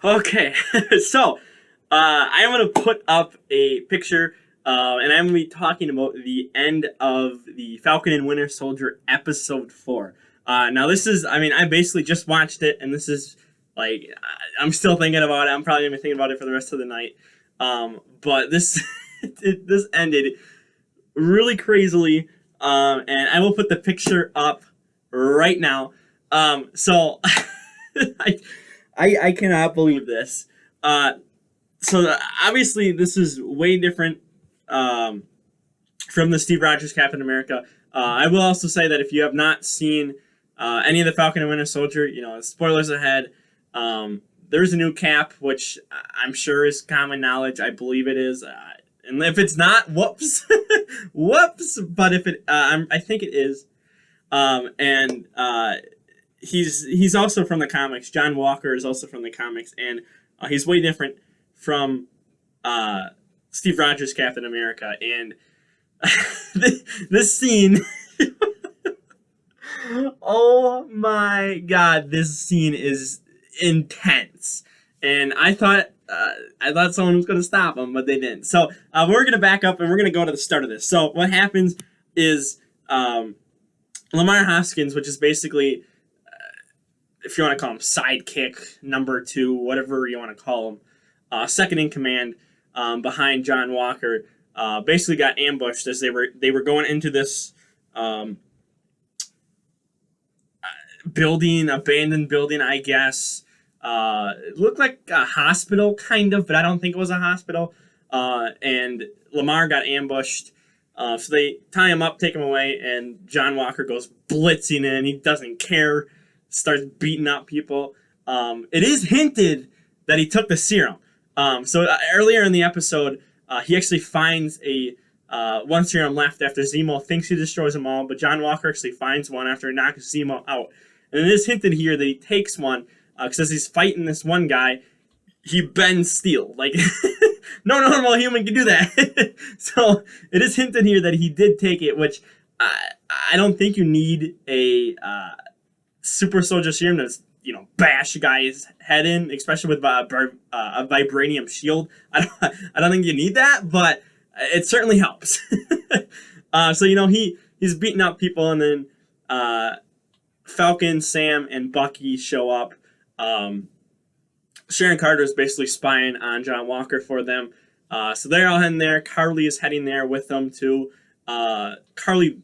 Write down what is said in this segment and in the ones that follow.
Okay, so I'm gonna put up a picture, and I'm gonna be talking about the end of the Falcon and Winter Soldier episode 4. Now this is, I basically just watched it, and this is like I'm still thinking about it. I'm probably gonna be thinking about it for the rest of the night. But this this ended really crazily, and I will put the picture up right now. So I, I cannot believe this. Obviously this is way different from the Steve Rogers Captain America. I will also say that if you have not seen any of the Falcon and Winter Soldier, spoilers ahead. There's a new Cap, which I'm sure is common knowledge. I believe it is. And if it's not, whoops, whoops. But if it, I think it is. And he's also from the comics. John Walker is also from the comics, and he's way different from Steve Rogers' Captain America. And this scene, oh my God, this scene is intense. And I thought someone was going to stop him, but they didn't. So we're going to back up and we're going to go to the start of this. So what happens is Lamar Hoskins, which is basically, if you want to call him sidekick, number 2, whatever you want to call him, second in command behind John Walker, basically got ambushed as they were going into this building, abandoned building, I guess. It looked like a hospital, kind of, but I don't think it was a hospital. And Lamar got ambushed. So they tie him up, take him away, and John Walker goes blitzing in. He doesn't care, starts beating up people. It is hinted that he took the serum. So earlier in the episode, he actually finds a one serum left after Zemo thinks he destroys them all, but John Walker actually finds one after he knocks Zemo out. And it is hinted here that he takes one, because as he's fighting this one guy, he bends steel. Like, no normal human can do that. So it is hinted here that he did take it, which I don't think you need a super soldier serum to, bash a guy's head in, especially with a vibranium shield. I don't think you need that, but it certainly helps. So he's beating up people, and then Falcon, Sam, and Bucky show up. Sharon Carter is basically spying on John Walker for them. So they're all heading there. Carly is heading there with them too. Carly,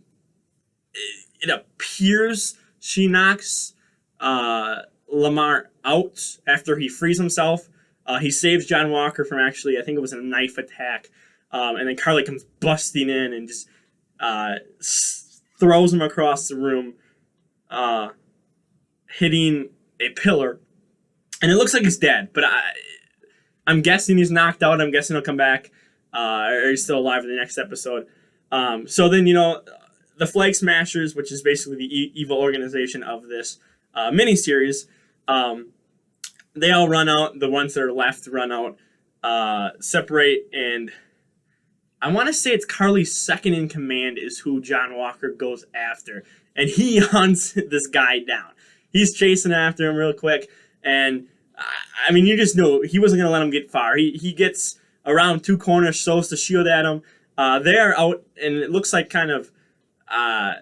it appears she knocks Lamar out after he frees himself. He saves John Walker from actually, I think it was a knife attack. And then Carly comes busting in and just throws him across the room, hitting a pillar. And it looks like he's dead, but I'm guessing he's knocked out. I'm guessing he'll come back, or he's still alive in the next episode. So then, the Flag Smashers, which is basically the evil organization of this miniseries, they all run out. The ones that are left run out, separate, and I want to say it's Carly's second in command is who John Walker goes after, and he hunts this guy down. He's chasing after him real quick, and you just know he wasn't going to let him get far. He gets around 2 corners, throws the shield at him. They are out, and it looks like kind of, I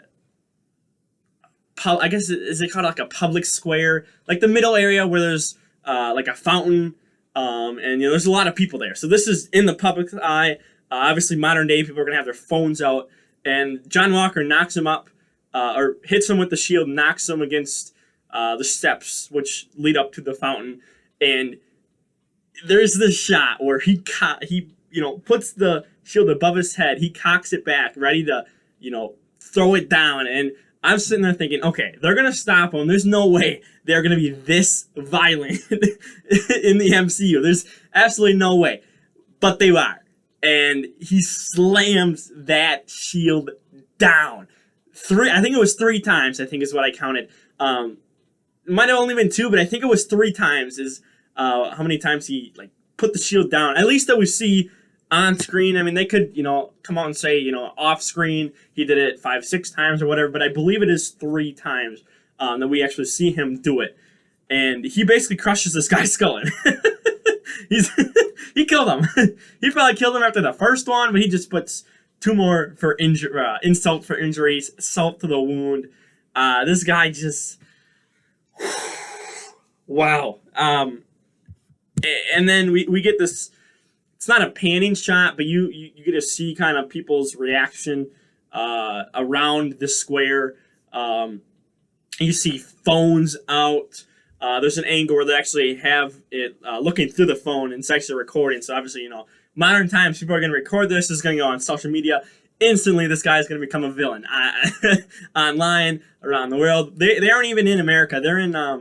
guess, is it called like a public square? Like the middle area where there's like a fountain, and there's a lot of people there. So this is in the public eye. Obviously, modern day people are going to have their phones out, and John Walker knocks him up, or hits him with the shield, knocks him against the steps which lead up to the fountain, and there's this shot where he puts the shield above his head, he cocks it back, ready to throw it down, and I'm sitting there thinking, okay, they're gonna stop him. There's no way they're gonna be this violent in the MCU. There's absolutely no way, but they are, and he slams that shield down. I think it was 3 times. I think is what I counted. It might have only been 2, but I think it was 3 times is how many times he put the shield down. At least that we see on screen. They could, come out and say, off screen he did it 5-6 times or whatever, but I believe it is 3 times that we actually see him do it. And he basically crushes this guy's skull in. He's he killed him. He probably killed him after the first one, but he just puts two more for insult for injuries, salt to the wound. This guy just wow. And then we get this. It's not a panning shot, but you get to see kind of people's reaction around the square. You see phones out. There's an angle where they actually have it looking through the phone and it's actually recording. So obviously, modern times, people are going to record this. This is going to go on social media. Instantly, this guy is going to become a villain online, around the world. They aren't even in America. They're in, I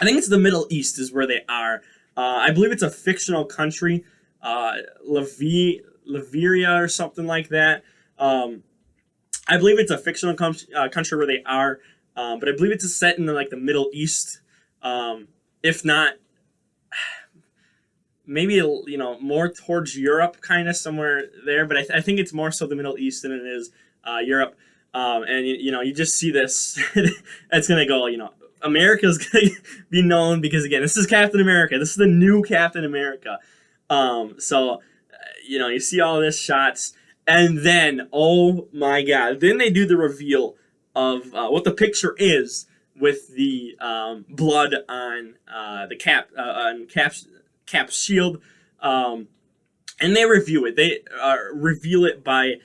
think it's the Middle East is where they are. I believe it's a fictional country, Liberia or something like that. I believe it's a fictional country where they are, but I believe it's set in like the Middle East. If not, maybe more towards Europe, kind of somewhere there. But I think it's more so the Middle East than it is Europe. And you just see this. It's gonna go. America's gonna be known because again, this is Captain America. This is the new Captain America. So you see all this shots, and then oh my God, then they do the reveal of what the picture is with the blood on the Cap's shield, and they review it. They reveal it by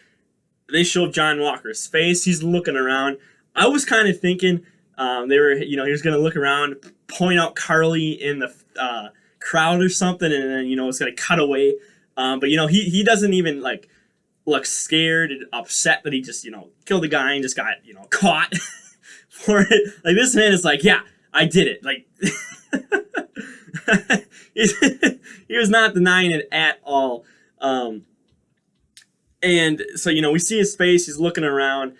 they show John Walker's face. He's looking around. I was kind of thinking he was gonna look around, point out Carly in the crowd or something, and then it's gonna cut away. But he doesn't even look scared and upset that he just killed the guy and just got caught for it. Like this man is like, yeah, I did it. Like he was not denying it at all. And so we see his face. He's looking around,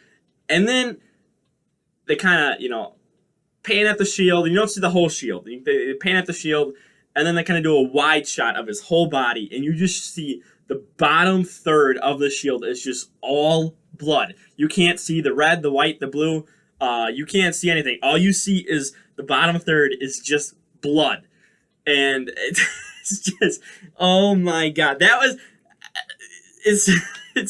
and then they kind of pan at the shield. You don't see the whole shield. They pan at the shield, and then they kind of do a wide shot of his whole body, and you just see the bottom third of the shield is just all blood. You can't see the red, the white, the blue. You can't see anything. All you see is the bottom third is just blood. And it's just, oh my God. It's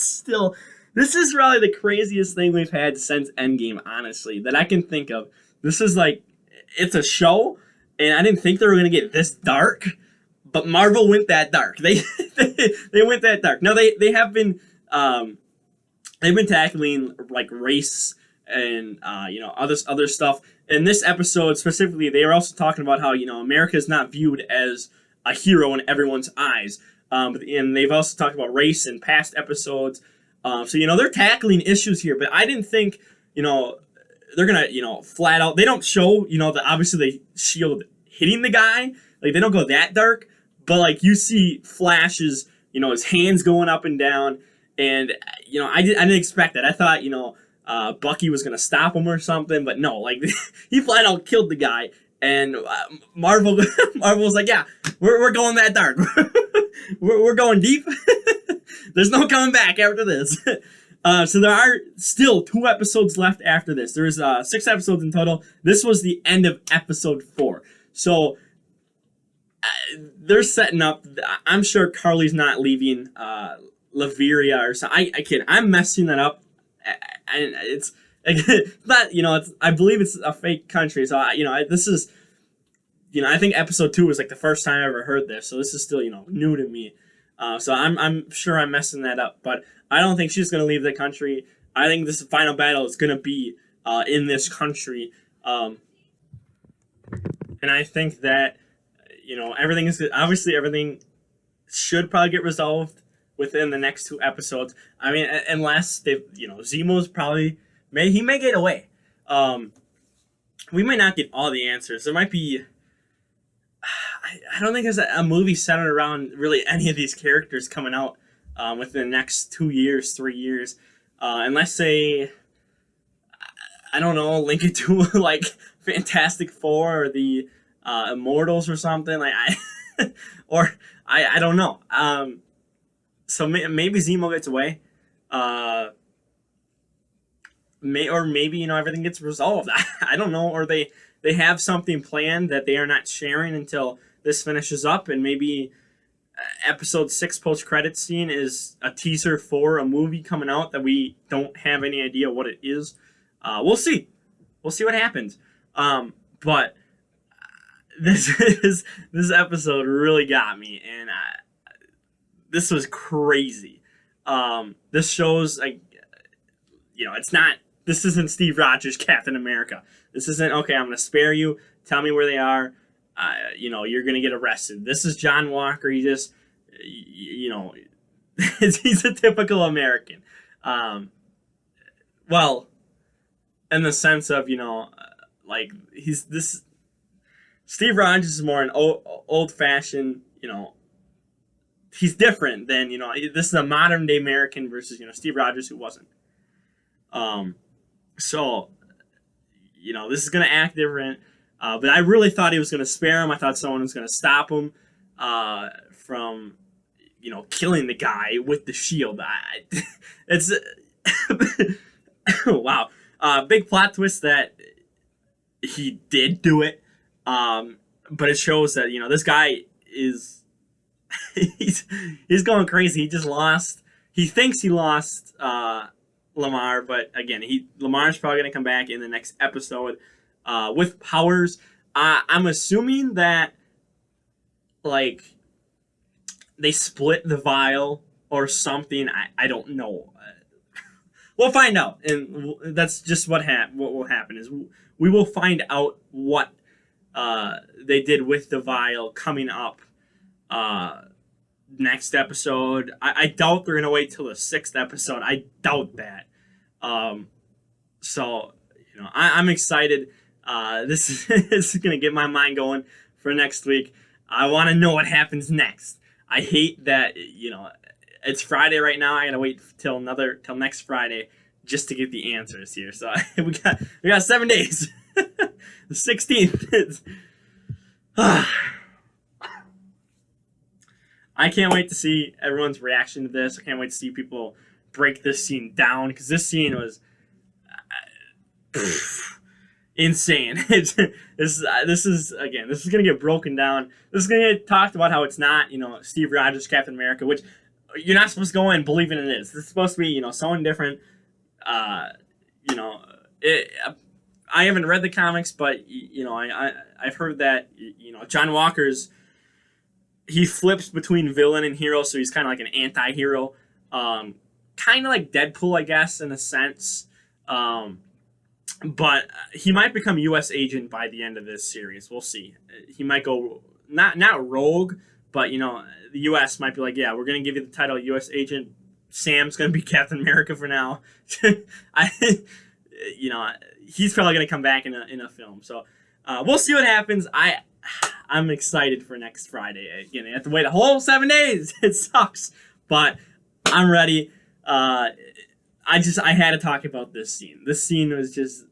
still, this is probably the craziest thing we've had since Endgame, honestly, that I can think of. This is it's a show, and I didn't think they were going to get this dark. But Marvel went that dark. They went that dark. Now they have been they've been tackling race and other stuff. In this episode specifically, they were also talking about how America is not viewed as a hero in everyone's eyes. And they've also talked about race in past episodes. So they're tackling issues here. But I didn't think they're gonna flat out. They don't show obviously the shield hitting the guy. They don't go that dark. But you see flashes, his hands going up and down, and I didn't expect that. I thought Bucky was gonna stop him or something, but no, he flat out killed the guy, and Marvel was like, yeah, we're going that dark, we're going deep. There's no coming back after this. So there are still 2 episodes left after this. There's 6 episodes in total. This was the end of episode 4, so. They're setting up. I'm sure Carly's not leaving Liberia or something. I kid. I'm messing that up, and it's not. It's. I believe it's a fake country. So this is. I think episode 2 was the first time I ever heard this. So this is still new to me. So I'm sure I'm messing that up. But I don't think she's gonna leave the country. I think this final battle is gonna be in this country, and I think that. Everything should probably get resolved within the next 2 episodes. I mean, unless Zemo's probably he may get away. We might not get all the answers. There might be. I don't think there's a movie centered around really any of these characters coming out within the next 2 years, 3 years, unless they. I don't know, link it to Fantastic Four or the. Immortals or something I don't know. So maybe Zemo gets away. Maybe everything gets resolved. I don't know, or they they have something planned that they are not sharing until this finishes up, and maybe episode 6 post-credit scene is a teaser for a movie coming out that we don't have any idea what it is. We'll see. We'll see what happens. But this episode really got me, and this was crazy. This shows, like, it's not. This isn't Steve Rogers Captain America. This isn't, okay, I'm gonna spare you. Tell me where they are. You're gonna get arrested. This is John Walker. He just, he's a typical American. Well, in the sense of, like, he's this. Steve Rogers is more an old-fashioned, he's different than, this is a modern-day American versus, Steve Rogers, who wasn't. So, this is going to act different. But I really thought he was going to spare him. I thought someone was going to stop him from, killing the guy with the shield. It's wow. Big plot twist that he did do it. But it shows that, this guy is he's going crazy. He just lost. He thinks he lost Lamar, but again, Lamar's probably going to come back in the next episode with powers. I'm assuming that, like, they split the vial or something. I don't know. We'll find out, and that's just what will happen is we will find out what they did with the vial coming up next episode. I doubt they're gonna wait till the 6th episode. I doubt that. So I'm excited. This is gonna get my mind going for next week. I want to know what happens next. I hate that it's Friday right now. I gotta wait till next Friday just to get the answers here. So we got 7 days. The 16th. I can't wait to see everyone's reaction to this. I can't wait to see people break this scene down, because this scene was insane. This is gonna get broken down. This is gonna get talked about how it's not Steve Rogers Captain America, which you're not supposed to go in believing it is. This is supposed to be someone different. I haven't read the comics, but I've heard that John Walker's, he flips between villain and hero, so he's kind of like an anti-hero, kind of like Deadpool, I guess, in a sense. But he might become U.S. agent by the end of this series. We'll see. He might go not rogue, but the U.S. might be like, yeah, we're gonna give you the title U.S. agent. Sam's gonna be Captain America for now. He's probably gonna come back in a film. So we'll see what happens. I'm excited for next Friday. Again, I have to wait a whole 7 days. It sucks, but I'm ready. I had to talk about this scene. This scene was just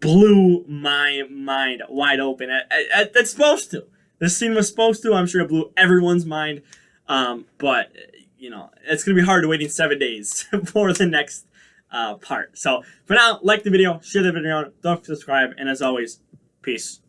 blew my mind wide open. It's supposed to. This scene was supposed to. I'm sure it blew everyone's mind. But it's gonna be hard waiting 7 days for the next part. So for now, like the video, share the video, don't forget to subscribe, and as always, peace.